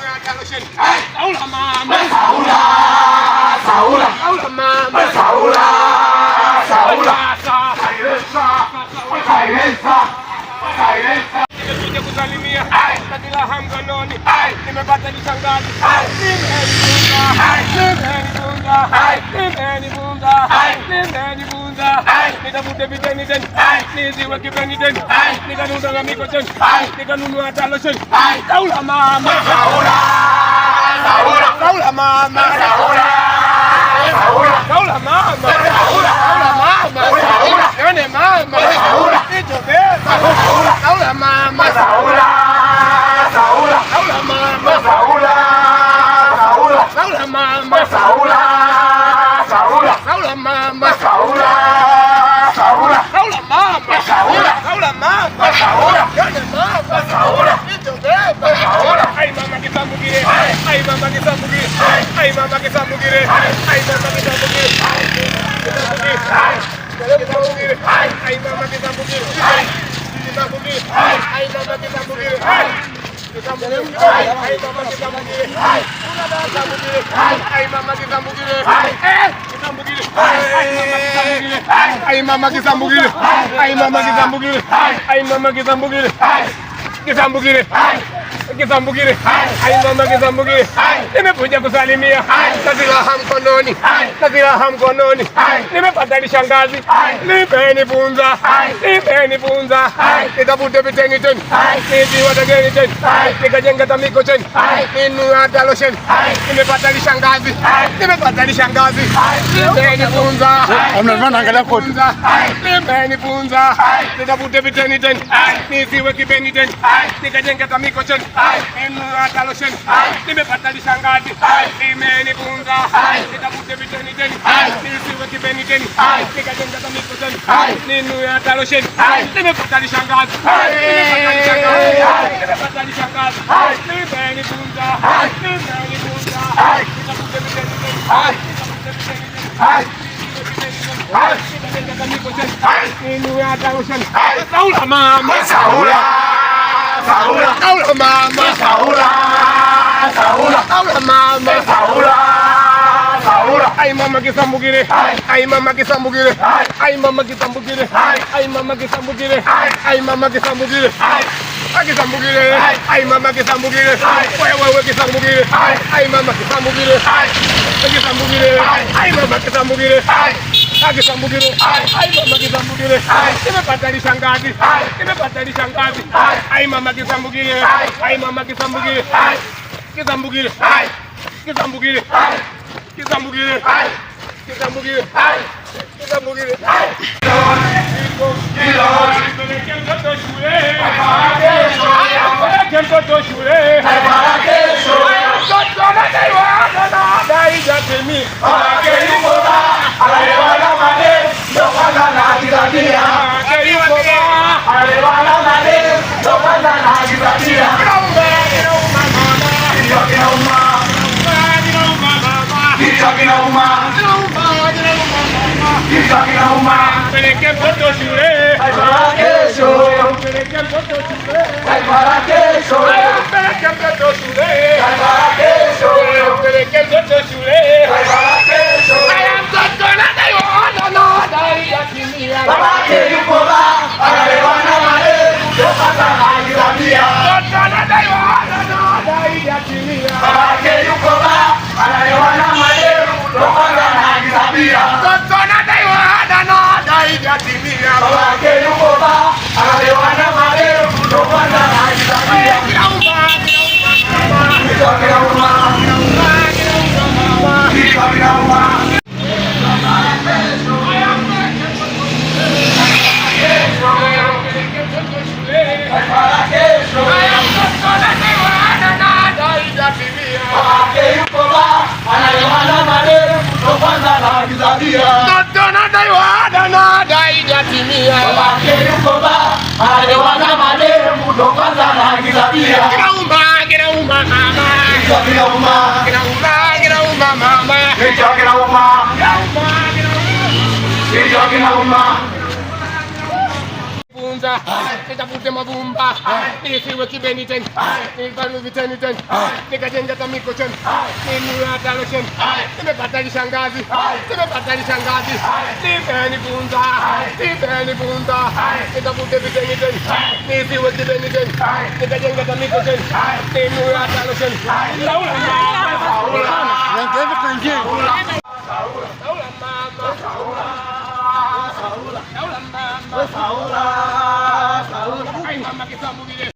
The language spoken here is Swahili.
Saula mama, Saula, Saula, Saula mama, Saula, Saula, Saila, nimekuja kusalimia kabila hamganoni, nimepata kishangazi, nimenibunda, nitafute viteni teni, niziwe kipeni teni, nikanunua na mikocheni, nikanunua talosheni. Saula mama, Saula, Saula, Saula mama, Saula, Saula, Saula mama, Saula, Saula mama, Saula, yone mama, Saula, itobeba, Saula mama, Saula, Saula, Saula mama, Saula, Saula, Saula mama, Saula, Saula, Saula mama, Saula, Saula, Saula mama, Saula, Saula mama, Saula, yone mama, Saula, itobeba, Saula. Ay mama kisambugire, ay mama kisambugire, ay mama kisambugire, ay mama kisambugire, ay mama kisambugire, ay mama kisambugire, Kisambugire, ay mama kisambugire, nimekuja kusalimia kazilaha mkononi, kazilaha mkononi, nimepata lishangazi, nipeni funza, nipeni funza, nikavute viteni teni, niziwa tegeni teni, nikajenga tamiko teni, ninunua talosheni, nimepata lishangazi, nimepata lishangazi, nipeni funza, nipeni funza, nikavute viteni teni, niziwe kipeni teni, nikajenga tamiko teni, ninunua talosheni, nimepata lishangazi, nimenifunza, nikavute viteni teni, niziwe kipeni teni, nikajenga tamiko teni, ninunua talosheni, nimepata lishangazi, nimepata lishangazi, nimenifunza, nimenifunza, nikavute viteni teni, nikavute viteni teni, ninunua talosheni. Saula mama, Saula, Saula, Saula mama, Saula, Saula, Saula mama, Saula, Saula. Ay mama kisambugire, ay mama kisambugire, ay mama kisambugire, ay mama kisambugire, ay mama kisambugire, kisambugire, ay mama kisambugire, wewe kisambugire, ay mama kisambugire, kisambugire, ay mama kisambugire, kisambugire, ay mama kisambugire, nimepata lishangazi, nimepata lishangazi, ay mama kisambugire, ay mama kisambugire, kisambugire, kisambugire, kisambugire, kisambugire, kisambugire. Peleke mtoto shule, para kesho. Peleke mtoto shule, para kesho. Peleke mtoto shule, para kesho. Peleke mtoto shule, para kesho. Aya mtoto na dai yatimia. Babake yuko ba, anaelewana male, topata hajirabia. Mtoto na dai yatimia. Babake yuko ba, anaelewana male, topata hajirabia. Mtoto na dai yatimia. Babake yuko ba, anaelewana male, topata hajirabia. Kirauma, Kirauma, Saula mama. Kichwa kinauma. Kichwa kinauma. Bunza, nitafute mavumba, nisiwe kibeniten, nifanye viteniten, nikajenga tamikochen, ninunue hata lotion, nimepata lishangazi, nipeni bunza, nitafute viteniten, nisiwe kibeniten, nikajenga tamikochen, ninunue hata lotion. Saula mama, Saula.